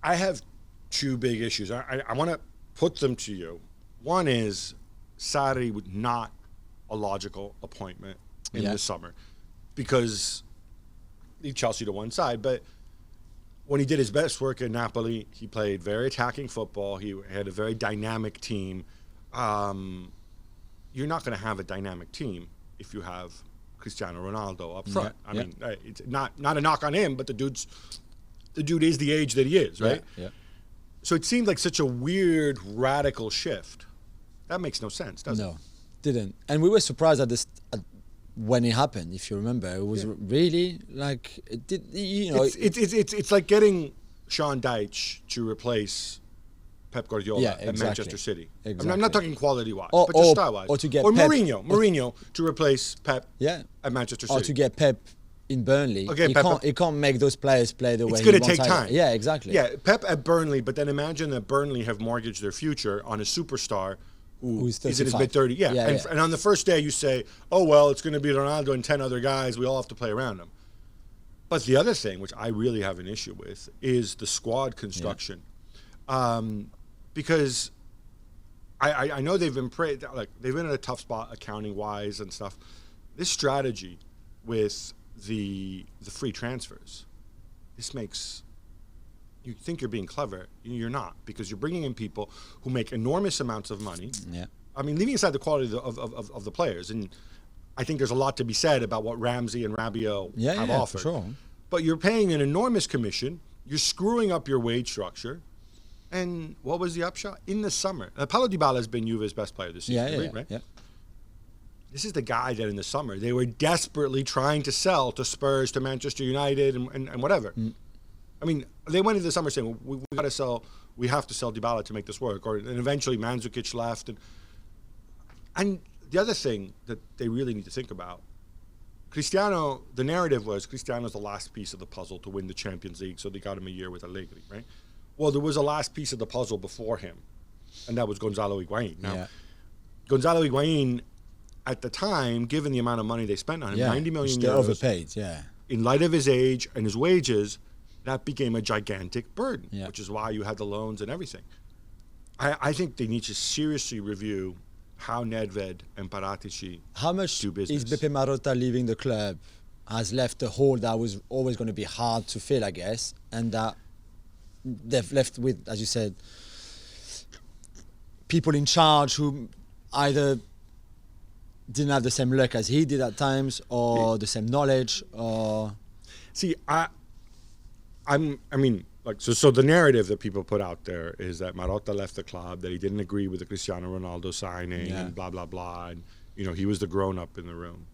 I have two big issues. I want to put them to you. One is Sarri was not a logical appointment in the summer because leave Chelsea to one side, but when he did his best work in Napoli, he played very attacking football. He had a very dynamic team. You're not going to have a dynamic team if you have Cristiano Ronaldo up front. I mean, it's not a knock on him, but the dude is the age that he is, right? Yeah. So it seemed like such a weird, radical shift. That makes no sense, does it? No, didn't. And we were surprised at this when it happened. If you remember, it was really like it did. You know, it's like getting Sean Dyche to replace Pep Guardiola at Manchester City. Exactly. I'm not talking quality-wise, but just style-wise. Or to get Pep, Mourinho to replace Pep at Manchester City. Or to get Pep in Burnley. Okay, he can't make those players play the way it's he wants. It's going to take time. Yeah, exactly. Yeah, Pep at Burnley, but then imagine that Burnley have mortgaged their future on a superstar who's in his mid-30s. Yeah. And on the first day you say, oh, well, it's going to be Ronaldo and 10 other guys. We all have to play around him. But the other thing, which I really have an issue with, is the squad construction. Because I know they've been they've been in a tough spot accounting-wise and stuff. This strategy with the free transfers, this makes you think you're being clever. You're not, because you're bringing in people who make enormous amounts of money. Yeah. I mean, leaving aside the quality of the players, and I think there's a lot to be said about what Ramsey and Rabiot have offered. Sure. But you're paying an enormous commission. You're screwing up your wage structure. And what was the upshot? In the summer, Paulo Dybala has been Juve's best player this season, right? Yeah. This is the guy that in the summer they were desperately trying to sell to Spurs, to Manchester United, and whatever. I mean, they went into the summer saying, well, we have to sell Dybala to make this work. And eventually Mandzukic left. And the other thing that they really need to think about, Cristiano, the narrative was Cristiano's the last piece of the puzzle to win the Champions League, so they got him a year with Allegri, right? Well, there was a last piece of the puzzle before him, and that was Gonzalo Higuain. Now, Gonzalo Higuain, at the time, given the amount of money they spent on him, 90 million euros. Overpaid, in light of his age and his wages, that became a gigantic burden, which is why you had the loans and everything. I think they need to seriously review how Nedved and Paratici how much do business. Is Beppe Marotta leaving the club has left a hole that was always going to be hard to fill, I guess, and that they've left with, as you said, people in charge who either didn't have the same luck as he did at times, or the same knowledge, or... See, So the narrative that people put out there is that Marotta left the club, that he didn't agree with the Cristiano Ronaldo signing, and blah, blah, blah, and, he was the grown-up in the room.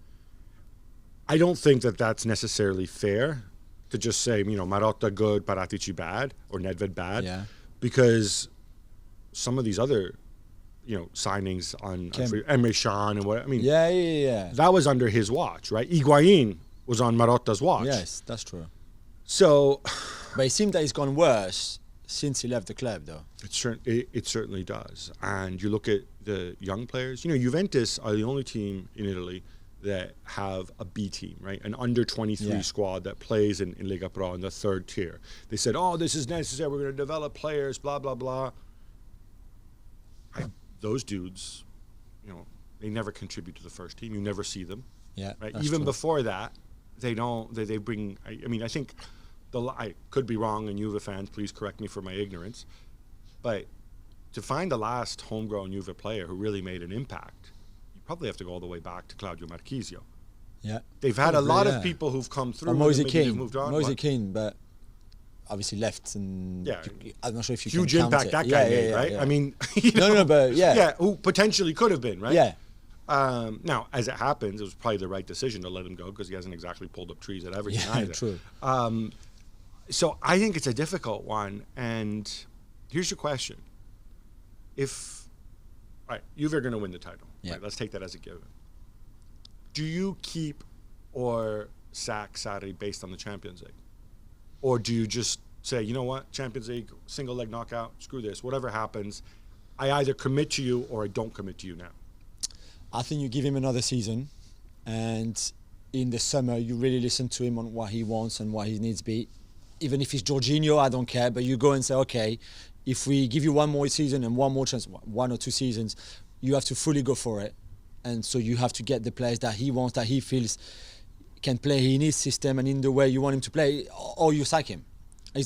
I don't think that that's necessarily fair to just say, Marotta good, Paratici bad, or Nedved bad, because some of these other, signings on Emre Can and what, that was under his watch, right? Higuain was on Marotta's watch. Yes, that's true. So... But it seems that it's gone worse since he left the club, though. It certainly does. And you look at the young players. Juventus are the only team in Italy that have a B team, right? An under-23 squad that plays in Lega Pro in the third tier. They said, this is necessary. We're going to develop players, blah, blah, blah. Those dudes, they never contribute to the first team. You never see them. Yeah, right? Even before that, they don't. They bring. I think. I could be wrong, and Juve fans, please correct me for my ignorance. But to find the last homegrown Juve player who really made an impact, you probably have to go all the way back to Claudio Marchisio. Yeah. They've had a lot of people who've come through. Moise Kean. Moved on. Moise Kean, but obviously left. And I'm not sure if you huge can impact count that guy made, right? Yeah. I mean, but who potentially could have been, right? Yeah. Now, as it happens, it was probably the right decision to let him go because he hasn't exactly pulled up trees at Everton either. True. So I think it's a difficult one, and here's your question. Juve are going to win the title. Right, let's take that as a given. Do you keep or sack Sarri based on the Champions League? Or do you just say, you know what, Champions League, single leg knockout, screw this, whatever happens, I either commit to you or I don't commit to you now? I think you give him another season, and in the summer you really listen to him on what he wants and what his needs be. even if it's Jorginho, I don't care, but you go and say, okay, if we give you one more season and one more chance, 1 or 2 seasons, you have to fully go for it. And so you have to get the players that he wants, that he feels can play in his system and in the way you want him to play, or you sack him.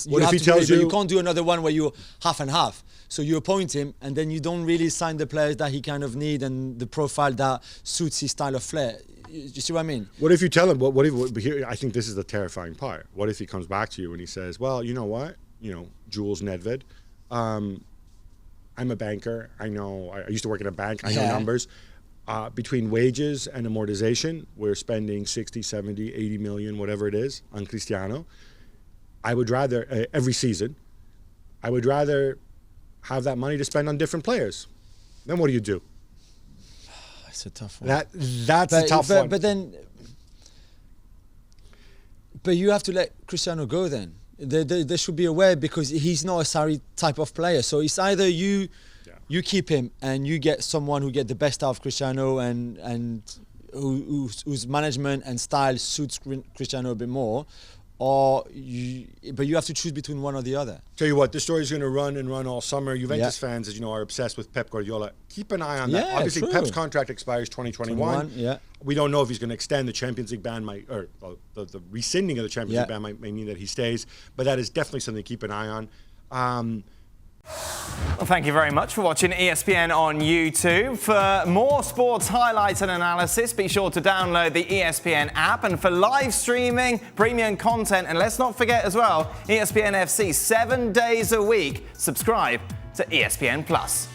What if he tells you... You can't do another one where you're half and half. So you appoint him, and then you don't really sign the players that he kind of need and the profile that suits his style of play. You see what I mean? What if you tell him, what if, here, I think this is the terrifying part. What if he comes back to you and he says, well, you know what? You know, Jules Nedved, I'm a banker. I know, I used to work in a bank. I know numbers. Between wages and amortization, we're spending 60, 70, 80 million, whatever it is, on Cristiano. I would rather, every season, I would rather have that money to spend on different players. Then what do? It's a tough one. That's a tough one. But you have to let Cristiano go then. They should be aware, because he's not a Sarri type of player. So it's either you keep him and you get someone who get the best out of Cristiano and whose management and style suits Cristiano a bit more, but you have to choose between one or the other. Tell you what, this story is going to run all summer. Juventus fans, as you know, are obsessed with Pep Guardiola. Keep an eye on that. Obviously, true. Pep's contract expires 2021. We don't know if he's going to extend the Champions League ban, the rescinding of the Champions League ban may mean that he stays. But that is definitely something to keep an eye on. Well, thank you very much for watching ESPN on YouTube. For more sports highlights and analysis, be sure to download the ESPN app. And for live streaming, premium content, and let's not forget as well, ESPN FC 7 days a week. Subscribe to ESPN Plus.